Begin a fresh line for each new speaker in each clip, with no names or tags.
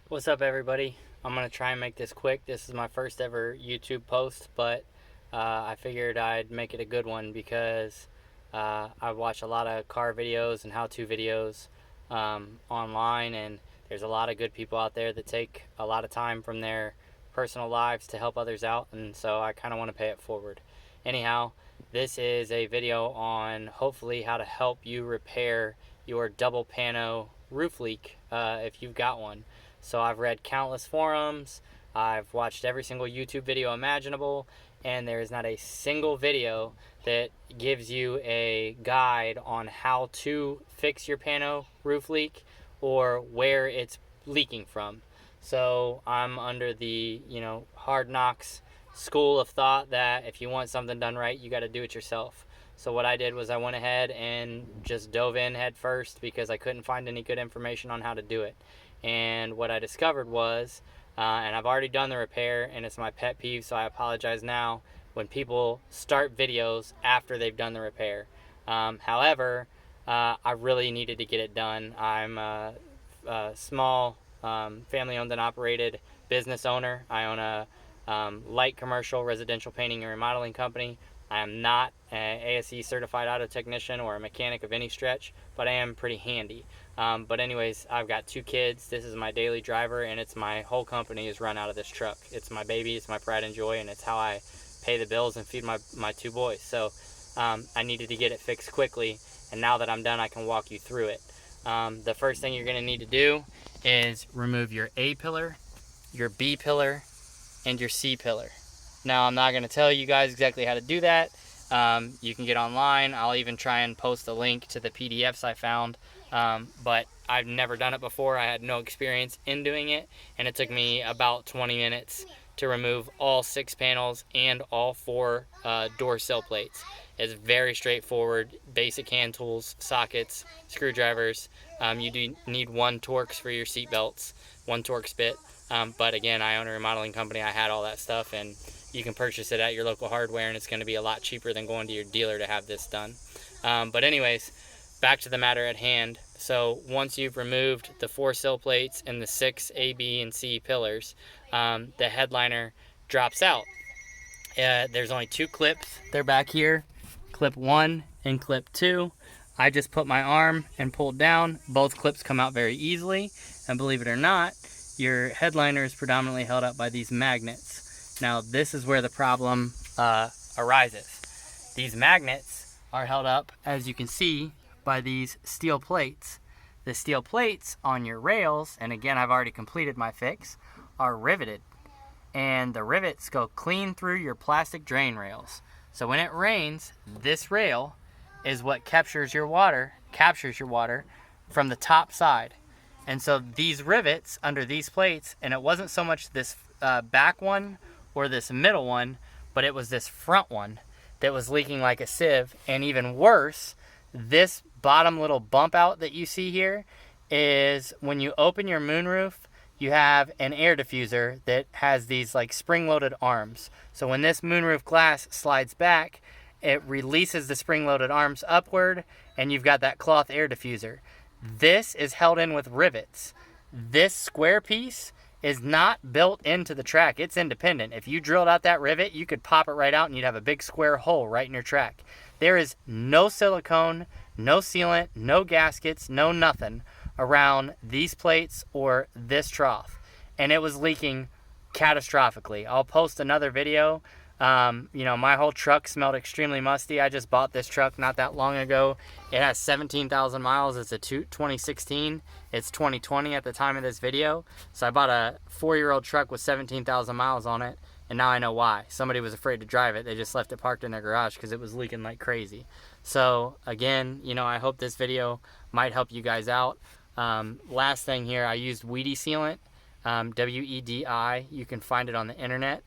What's up, everybody? I'm going to try and make this quick. This is my first ever YouTube post, but I figured I'd make it a good one because I watch a lot of car videos and how-to videos online, and there's a lot of good people out there that take a lot of time from their personal lives to help others out, and so I kind of want to pay it forward. Anyhow, this is a video on hopefully how to help you repair your double pano roof leak if you've got one. So I've read countless forums, I've watched every single YouTube video imaginable, and there is not a single video that gives you a guide on how to fix your pano roof leak or where it's leaking from. So I'm under the, hard knocks school of thought that if you want something done right, you got to do it yourself. So what I did was I went ahead and just dove in head first because I couldn't find any good information on how to do it. And what I discovered was, and I've already done the repair, and it's my pet peeve, so I apologize now, when people start videos after they've done the repair. However, I really needed to get it done. I'm a small family-owned and operated business owner. I own a light commercial residential painting and remodeling company. I am not an ASE certified auto technician or a mechanic of any stretch, but I am pretty handy. But anyways, I've got 2 kids. This is my daily driver, and it's my whole company is run out of this truck. It's my baby, it's my pride and joy, and it's how I pay the bills and feed my 2 boys. So I needed to get it fixed quickly, and now that I'm done, I can walk you through it. The first thing you're going to need to do is remove your A pillar, your B pillar, and your C pillar. Now, I'm not going to tell you guys exactly how to do that. You can get online. I'll even try and post a link to the PDFs I found. But I've never done it before. I had no experience in doing it, and it took me about 20 minutes to remove all 6 panels and all 4 door sill plates. It's very straightforward, basic hand tools, sockets, screwdrivers. You do need 1 Torx for your seat belts, 1 Torx bit. But again, I own a remodeling company. I had all that stuff, and you can purchase it at your local hardware, and it's going to be a lot cheaper than going to your dealer to have this done. But anyways, back to the matter at hand. So once you've removed the 4 sill plates and the 6 A, B, and C pillars, the headliner drops out. There's only 2 clips. They're back here, clip 1 and clip 2. I just put my arm and pulled down. Both clips come out very easily, and believe it or not, your headliner is predominantly held up by these magnets. Now, this is where the problem arises. These magnets are held up, as you can see, by these steel plates. The steel plates on your rails, and again, I've already completed my fix, are riveted. And the rivets go clean through your plastic drain rails. So when it rains, this rail is what captures your water from the top side. And so these rivets under these plates, and it wasn't so much this back one or this middle one, but it was this front one that was leaking like a sieve. And even worse, this bottom little bump out that you see here is when you open your moonroof, you have an air diffuser that has these like spring-loaded arms. So when this moonroof glass slides back, it releases the spring-loaded arms upward, and you've got that cloth air diffuser. This is held in with rivets. This square piece is not built into the track. It's independent. If you drilled out that rivet, you could pop it right out and you'd have a big square hole right in your track. There is no silicone, no sealant, no gaskets, no nothing around these plates or this trough. And it was leaking catastrophically. I'll post another video. My whole truck smelled extremely musty. I just bought this truck not that long ago. It has 17,000 miles. It's a 2016. It's 2020 at the time of this video. So I bought a 4-year-old truck with 17,000 miles on it, and now I know why. Somebody was afraid to drive it. They just left it parked in their garage because it was leaking like crazy. So again, I hope this video might help you guys out. Last thing here, I used Weedy sealant, WEDI. You can find it on the internet.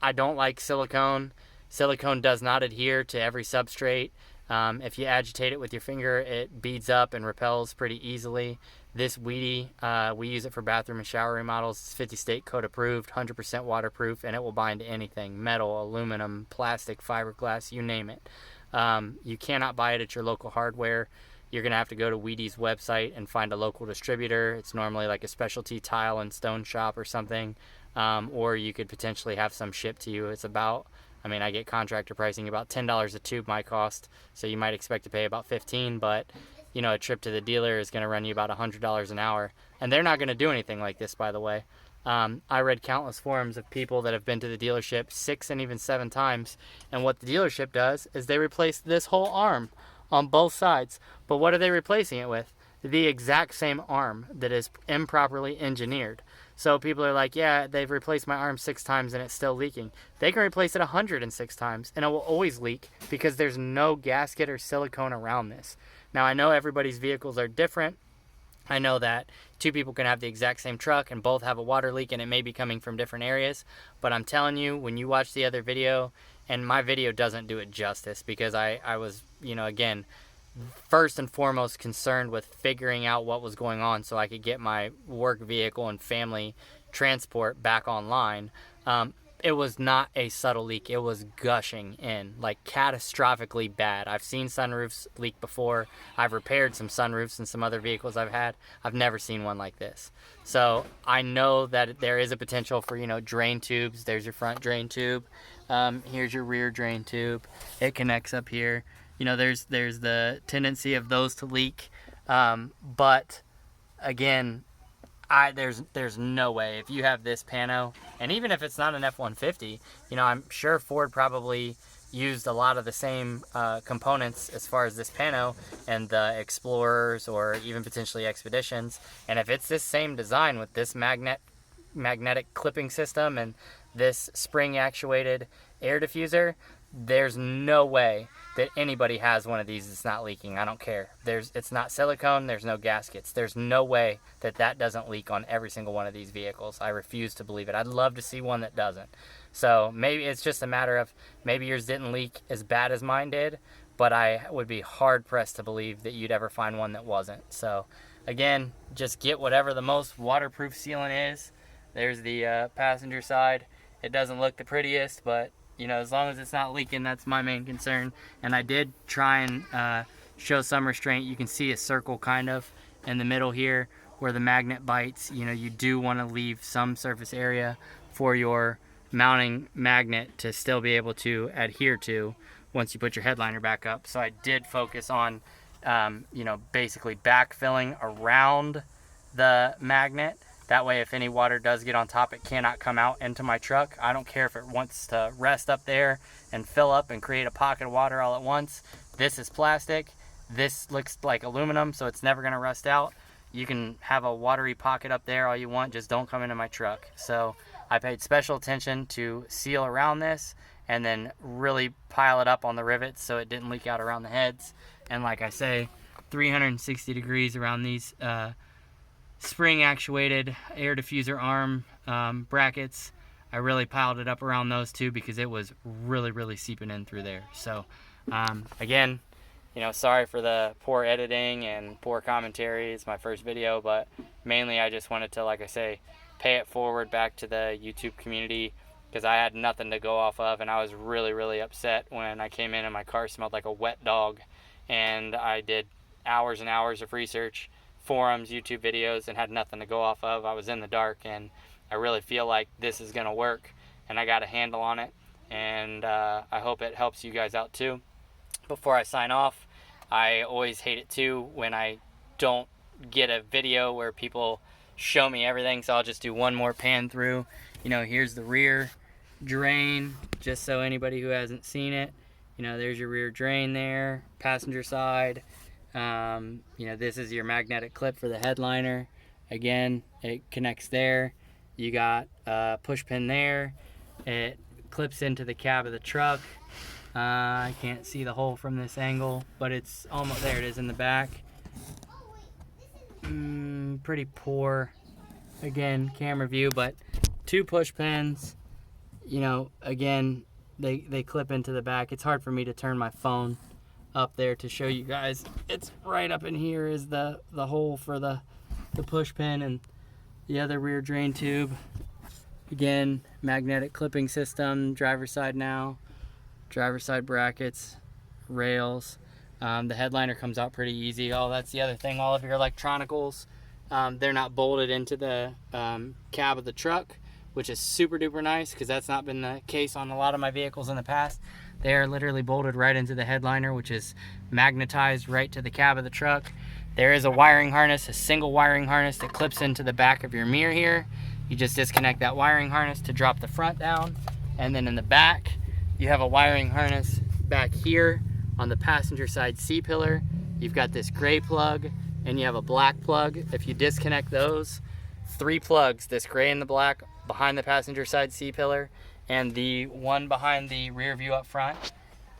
I don't like silicone. Silicone does not adhere to every substrate. If you agitate it with your finger, it beads up and repels pretty easily. This Weedy, we use it for bathroom and shower remodels. It's 50 state code approved, 100% waterproof, and it will bind to anything: metal, aluminum, plastic, fiberglass, you name it. You cannot buy it at your local hardware. you're gonna have to go to Wheaties website and find a local distributor. It's normally like a specialty tile and stone shop or something, or you could potentially have some shipped to you. It's about, I mean, I get contractor pricing, about $10 a tube my cost, so you might expect to pay about 15, but you know, a trip to the dealer is going to run you about $100 an hour, and they're not going to do anything like this, by the way. I read countless forums of people that have been to the dealership 6 and even 7 times, and what the dealership does is they replace this whole arm on both sides. But what are they replacing it with? The exact same arm that is improperly engineered. So people are like, yeah, they've replaced my arm 6 times and it's still leaking. They can replace it 106 times and it will always leak because there's no gasket or silicone around this. Now, I know everybody's vehicles are different. I know that 2 people can have the exact same truck and both have a water leak and it may be coming from different areas. But I'm telling you, when you watch the other video, and my video doesn't do it justice because I was, you know, again, first and foremost concerned with figuring out what was going on so I could get my work vehicle and family transport back online. It was not a subtle leak. It was gushing in, like catastrophically bad. I've seen sunroofs leak before. I've repaired some sunroofs in some other vehicles I've had. I've never seen one like this. So I know that there is a potential for, you know, drain tubes. There's your front drain tube. Here's your rear drain tube. It connects up here. You know, there's the tendency of those to leak. But again, there's no way, if you have this Pano, and even if it's not an F-150, you know, I'm sure Ford probably used a lot of the same components as far as this Pano and the Explorers or even potentially Expeditions. And if it's this same design with this magnetic clipping system and this spring actuated air diffuser, there's no way that anybody has one of these that's not leaking. I don't care. It's not silicone. There's no gaskets. There's no way that doesn't leak on every single one of these vehicles. I refuse to believe it. I'd love to see one that doesn't. So maybe it's just a matter of maybe yours didn't leak as bad as mine did, but I would be hard pressed to believe that you'd ever find one that wasn't. So again, just get whatever the most waterproof sealant is. There's the passenger side. It doesn't look the prettiest, but you know, as long as it's not leaking, that's my main concern. And I did try and show some restraint. You can see a circle kind of in the middle here where the magnet bites. You know, you do want to leave some surface area for your mounting magnet to still be able to adhere to once you put your headliner back up. So I did focus on, you know, basically backfilling around the magnet. That way, if any water does get on top, it cannot come out into my truck. I don't care if it wants to rest up there and fill up and create a pocket of water all at once. This is plastic. This looks like aluminum, so it's never going to rust out. You can have a watery pocket up there all you want, just don't come into my truck. So I paid special attention to seal around this and then really pile it up on the rivets so it didn't leak out around the heads. And like I say, 360 degrees around these spring actuated air diffuser arm brackets. I really piled it up around those two because it was really seeping in through there. So again, you know, sorry for the poor editing and poor commentary. It's my first video, but mainly I just wanted to, like I say, pay it forward back to the YouTube community because I had nothing to go off of, and I was really upset when I came in and my car smelled like a wet dog. And I did hours and hours of research, forums, YouTube videos, and had nothing to go off of. I was in the dark, and I really feel like this is going to work, and I got a handle on it, and I hope it helps you guys out too. Before I sign off, I always hate it too when I don't get a video where people show me everything, so I'll just do one more pan through. You know, here's the rear drain, just so anybody who hasn't seen it, you know, there's your rear drain there, passenger side. You know, this is your magnetic clip for the headliner. Again, it connects there. You got a push pin there. It clips into the cab of the truck. I can't see the hole from this angle, but it's almost there. It is in the back. Pretty poor, again, camera view, but 2 push pins. You know, again, they clip into the back. It's hard for me to turn my phone up there to show you guys. It's right up in here is the hole for the push pin and the other rear drain tube. Again, magnetic clipping system, driver's side now, driver's side brackets, rails. The headliner comes out pretty easy. Oh, that's the other thing. All of your electronicals, they're not bolted into the cab of the truck, which is super duper nice because that's not been the case on a lot of my vehicles in the past. They are literally bolted right into the headliner, which is magnetized right to the cab of the truck. There is a wiring harness, a single wiring harness that clips into the back of your mirror here. You just disconnect that wiring harness to drop the front down. And then in the back, you have a wiring harness back here on the passenger side C-pillar. You've got this gray plug and you have a black plug. If you disconnect those, 3 plugs, this gray and the black behind the passenger side C-pillar and the one behind the rear view up front,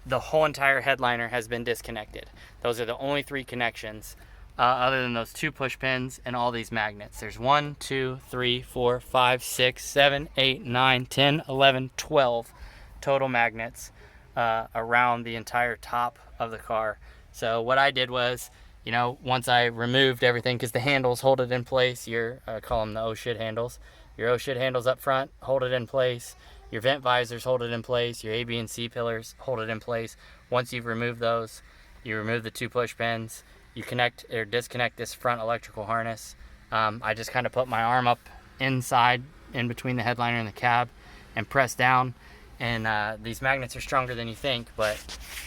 the whole entire headliner has been disconnected. Those are the only 3 connections other than those 2 push pins and all these magnets. There's 1, 2, 3, 4, 5, 6, 7, 8, 9, 10, 11, 12 total magnets around the entire top of the car. So what I did was, you know, once I removed everything, because the handles hold it in place, I call them the oh shit handles. Your oh shit handles up front hold it in place. Your vent visors hold it in place. Your A, B, and C pillars hold it in place. Once you've removed those, you remove the 2 push pins. You connect or disconnect this front electrical harness. I just kind of put my arm up inside, in between the headliner and the cab, and press down. And these magnets are stronger than you think, but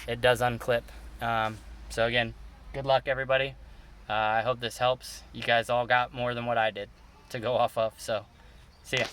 it does unclip. So again, good luck everybody. I hope this helps. You guys all got more than what I did to go off of. So, see ya.